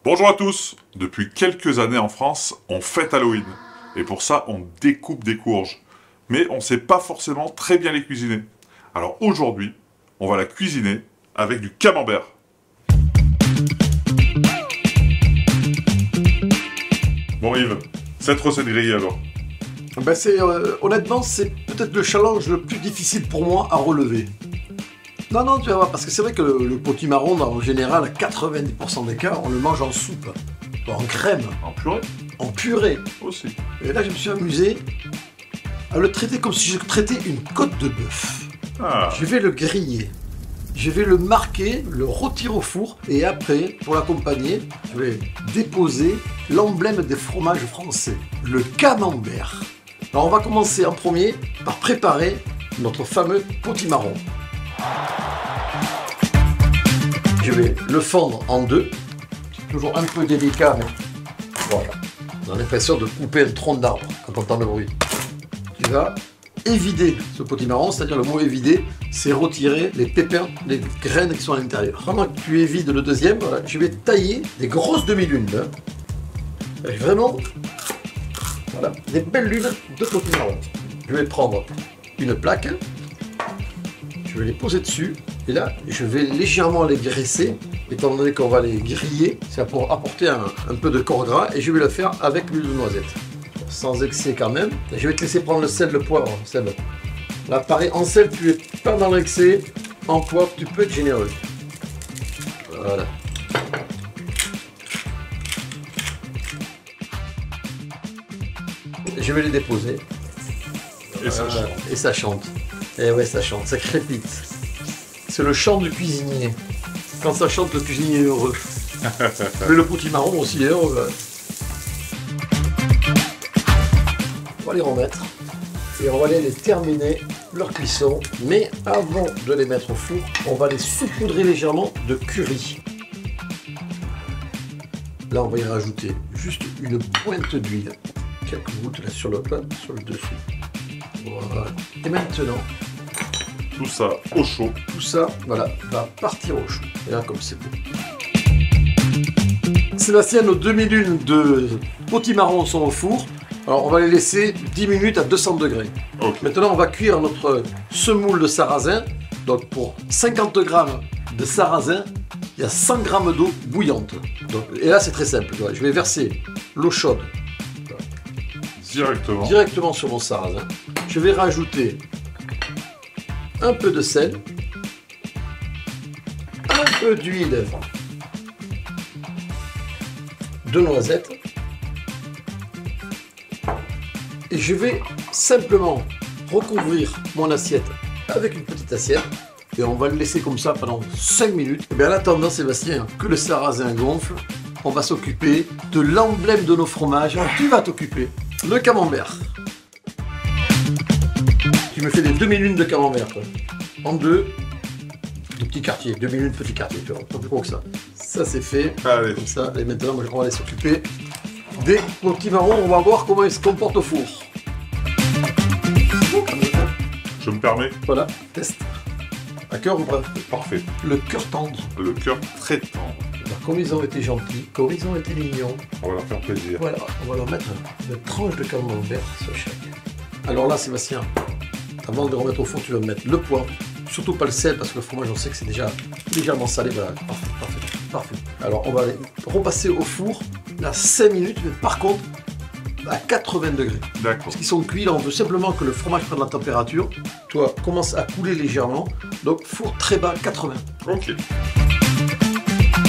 Bonjour à tous. Depuis quelques années en France, on fête Halloween. Et pour ça, on découpe des courges. Mais on ne sait pas forcément très bien les cuisiner. Alors aujourd'hui, on va la cuisiner avec du camembert. Bon Yves, cette recette grillée alors? Honnêtement, c'est peut-être le challenge le plus difficile pour moi à relever. Non, tu vas voir, parce que c'est vrai que le potimarron, en général, à 90% des cas, on le mange en soupe, en crème, En purée en purée. aussi. Et là, je me suis amusé à le traiter comme si je traitais une côte de bœuf. Ah, Je vais le griller, je vais le marquer, le retirer au four, et après, pour l'accompagner, je vais déposer l'emblème des fromages français, le camembert. Alors, on va commencer en premier par préparer notre fameux potimarron. Je vais le fendre en deux. C'est toujours un peu délicat, mais voilà. On a l'impression de couper un tronc d'arbre quand on entend le bruit. Tu vas évider ce potimarron, c'est-à-dire le mot évider, c'est retirer les pépins, les graines qui sont à l'intérieur. Pendant que tu évides le deuxième, voilà, je vais tailler des grosses demi-lunes. Avec vraiment, voilà, des belles lunes de potimarron. Je vais prendre une plaque. Je vais les poser dessus et là je vais légèrement les graisser étant donné qu'on va les griller, c'est pour apporter un peu de corps gras et je vais le faire avec l'huile de noisette sans excès quand même. Et je vais te laisser prendre le sel, le poivre, Seb. Là pareil, en sel tu es pas dans l'excès, en poivre tu peux être généreux. Voilà. Je vais les déposer. et ça change. Et ça chante. Et ouais, ça chante, ça crépite. C'est le chant du cuisinier. Quand ça chante, le cuisinier est heureux. Mais le potimarron aussi est heureux. On va les remettre. Et on va aller les terminer leur cuisson. Mais avant de les mettre au four, on va les saupoudrer légèrement de curry. Là, on va y rajouter juste une pointe d'huile. Quelques gouttes là sur le plat, sur le dessus. Voilà. Et maintenant, Tout ça au chaud. tout ça, voilà, va partir au chaud. Et là, comme c'est beau. Sébastien, nos demi-lunes de potimarron sont au four. Alors, on va les laisser 10 minutes à 200 degrés. Ok. Maintenant, on va cuire notre semoule de sarrasin. Donc, pour 50 grammes de sarrasin, il y a 100 grammes d'eau bouillante. Donc, et là, c'est très simple. Tu vois. Je vais verser l'eau chaude directement sur mon sarrasin. Je vais rajouter un peu de sel, un peu d'huile de noisette et je vais simplement recouvrir mon assiette avec une petite assiette et on va le laisser comme ça pendant 5 minutes. Et bien en attendant, Sébastien, que le sarrasin gonfle, on va s'occuper de l'emblème de nos fromages. Tu vas t'occuper le camembert. Tu me fais des demi-lunes de camembert, toi. En deux, de petits quartiers, demi-lunes petits quartiers, tu vois, pas plus gros que ça. Ça c'est fait, Allez. comme ça, et maintenant on va aller s'occuper des potimarrons, on va voir comment ils se comportent au four. Je me permets. Voilà, test. À cœur ou pas? Parfait. Le cœur tendre. Le cœur très tendre. Alors, comme ils ont été gentils, comme ils ont été mignons, On va leur faire plaisir. voilà, on va leur mettre une tranche de camembert sur chaque. Alors là, Sébastien, avant de le remettre au four, tu vas mettre le poivre, surtout pas le sel, parce que le fromage, on sait que c'est déjà légèrement salé. Voilà, parfait. Alors, on va les repasser au four, là, 5 minutes, mais par contre, à 80 degrés. D'accord. Parce qu'ils sont cuits, là, on veut simplement que le fromage prenne la température. Toi, commence à couler légèrement, donc four très bas, 80. Ok.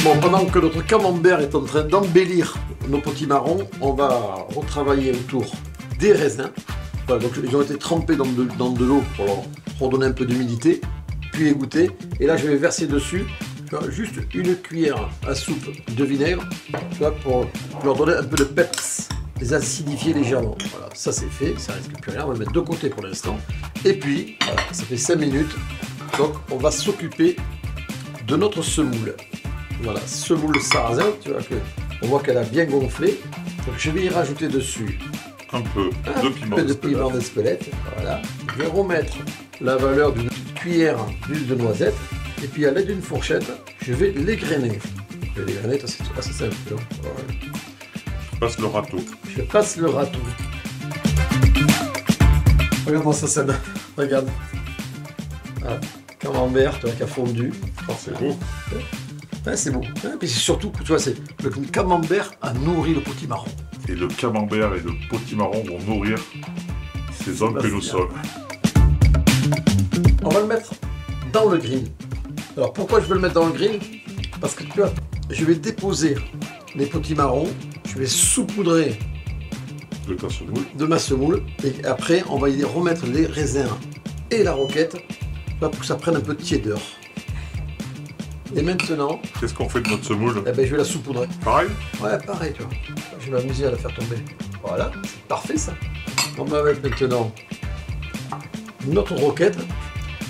Bon, pendant que notre camembert est en train d'embellir nos potimarrons, on va retravailler autour des raisins. Voilà, donc ils ont été trempés dans de l'eau pour leur redonner un peu d'humidité, puis égoutter. Et là, je vais verser dessus juste une cuillère à soupe de vinaigre, tu vois, pour leur donner un peu de peps, les acidifier légèrement. Voilà, ça c'est fait, ça risque plus rien. On va le mettre de côté pour l'instant. Et puis, voilà, ça fait 5 minutes. Donc, on va s'occuper de notre semoule. Voilà, semoule sarrasin, tu vois on voit qu'elle a bien gonflé. Donc je vais y rajouter dessus Un peu de piment d'Espelette. Voilà. Je vais remettre la valeur d'une petite cuillère d'huile de noisette. Et puis à l'aide d'une fourchette, je vais l'égrener. Je vais dégrainer, c'est assez simple. Voilà. Passe le râteau. Je passe le râteau. Regarde-moi ça, Seb. Regarde. Voilà. Camembert, tu vois, qui a fondu. Oh, c'est beau. Ouais, c'est beau. Ouais, puis c'est surtout, tu vois, c'est le camembert a nourri le potimarron. Et le camembert et le potimarron vont nourrir ces hommes que nous sommes. On va le mettre dans le grill. Alors pourquoi je veux le mettre dans le grill? Parce que tu vois, je vais déposer les potimarrons, je vais saupoudrer de ma semoule, et après on va y remettre les raisins et la roquette pour que ça prenne un peu de tiédeur. Et maintenant... Qu'est-ce qu'on fait de notre semoule? Eh ben, je vais la saupoudrer. Pareil? Ouais, pareil, tu vois. Je vais m'amuser à la faire tomber. Voilà, c'est parfait ça. On va mettre maintenant notre roquette,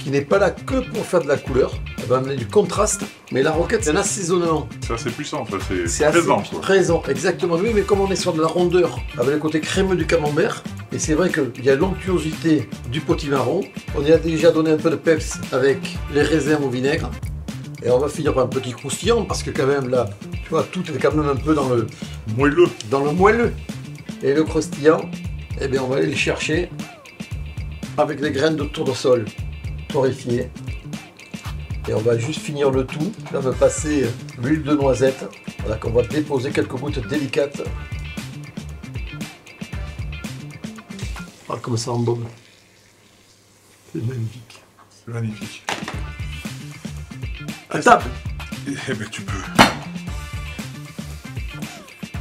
qui n'est pas là que pour faire de la couleur. Elle va amener du contraste, mais la roquette, c'est un assaisonnement. C'est assez puissant, ça, C'est présent. Assez présent, exactement. Oui, mais comme on est sur de la rondeur, avec le côté crémeux du camembert, et c'est vrai qu'il y a l'onctuosité du potimarron, on y a déjà donné un peu de peps avec les raisins au vinaigre, et on va finir par un petit croustillant, parce que quand même là, tu vois, tout est quand même un peu dans le moelleux. Et le croustillant, eh bien on va aller le chercher avec des graines de tournesol torréfiées. Et on va juste finir le tout. Là, on va passer l'huile de noisette. Voilà, qu'on va déposer quelques gouttes délicates. Regarde comme ça embaume. C'est magnifique. C'est magnifique. À table. Eh ben tu peux.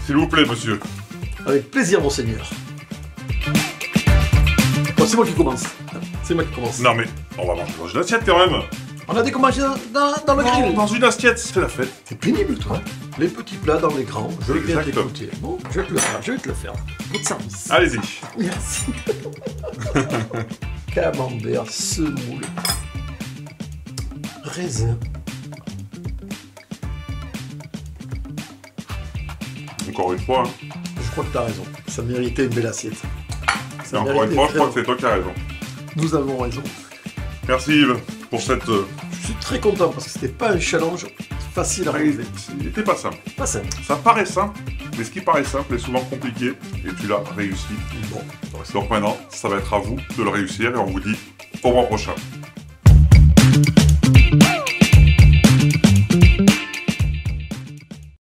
S'il vous plaît, monsieur. Avec plaisir, monseigneur. Bon, c'est moi qui commence. C'est moi qui commence. Non mais, on va manger dans une assiette quand même. On a décommagé dans le grill. Dans une assiette, c'est la fête. C'est pénible, toi. Les petits plats dans les grands. Je vais bien Exactement. t'écouter. Bon, je vais te le faire. Je vais te le faire. Good service. Allez-y. Merci. Camembert, semoule, raisin. Encore une fois. Je crois que tu as raison. Ça méritait une belle assiette. Et encore une fois, je crois que c'est toi qui as raison. Nous avons raison. Merci Yves pour cette... Je suis très content parce que c'était pas un challenge facile à réaliser. Il n'était pas simple. Pas simple. Ça paraît simple, mais ce qui paraît simple est souvent compliqué, et tu l'as réussi. Bon. Donc maintenant, ça va être à vous de le réussir, et on vous dit au mois prochain.